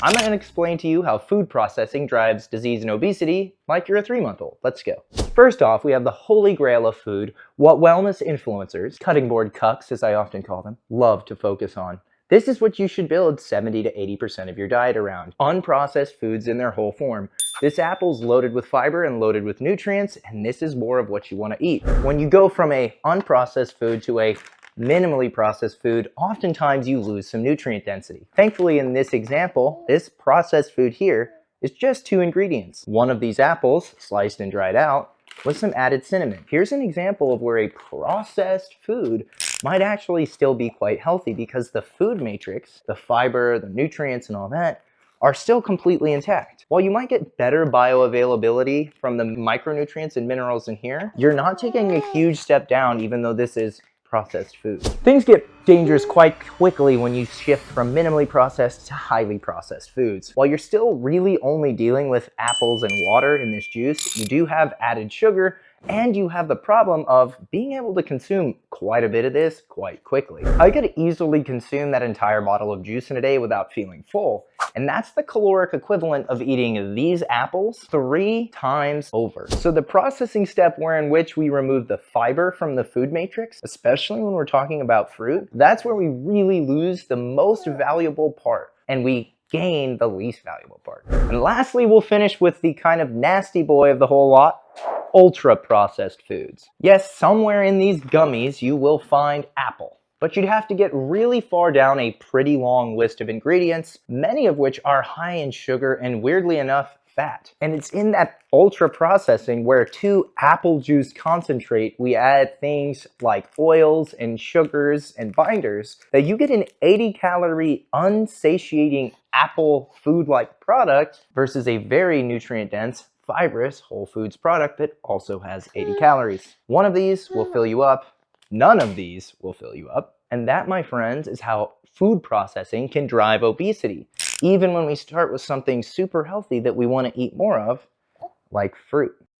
I'm going to explain to you how food processing drives disease and obesity like you're a 3-month-old. Let's go. First off, we have the holy grail of food, what wellness influencers, cutting board cucks as I often call them, love to focus on. This is what you should build 70 to 80% of your diet around. Unprocessed foods in their whole form. This apple's loaded with fiber and loaded with nutrients, and this is more of what you want to eat. When you go from a unprocessed food to a minimally processed food, oftentimes you lose some nutrient density. Thankfully, in this example, this processed food here is just 2 ingredients. One of these apples, sliced and dried out, with some added cinnamon. Here's an example of where a processed food might actually still be quite healthy because the food matrix, the fiber, the nutrients, and all that are still completely intact. While you might get better bioavailability from the micronutrients and minerals in here, you're not taking a huge step down even though this is processed food. Things get dangerous quite quickly when you shift from minimally processed to highly processed foods. While you're still really only dealing with apples and water in this juice, you do have added sugar and you have the problem of being able to consume quite a bit of this quite quickly. I could easily consume that entire bottle of juice in a day without feeling full, and that's the caloric equivalent of eating these apples 3 times over. So the processing step wherein which we remove the fiber from the food matrix, especially when we're talking about fruit, that's where we really lose the most valuable part, and we gain the least valuable part. And lastly, we'll finish with the kind of nasty boy of the whole lot, ultra-processed foods. Yes, somewhere in these gummies you will find apple, but you'd have to get really far down a pretty long list of ingredients, many of which are high in sugar and weirdly enough, fat. And it's in that ultra processing where to apple juice concentrate, we add things like oils and sugars and binders that you get an 80-calorie unsatiating apple food-like product versus a very nutrient-dense fibrous whole foods product that also has 80 calories. One of these will fill you up, none of these will fill you up, and that, my friends, is how food processing can drive obesity, even when we start with something super healthy that we want to eat more of, like fruit.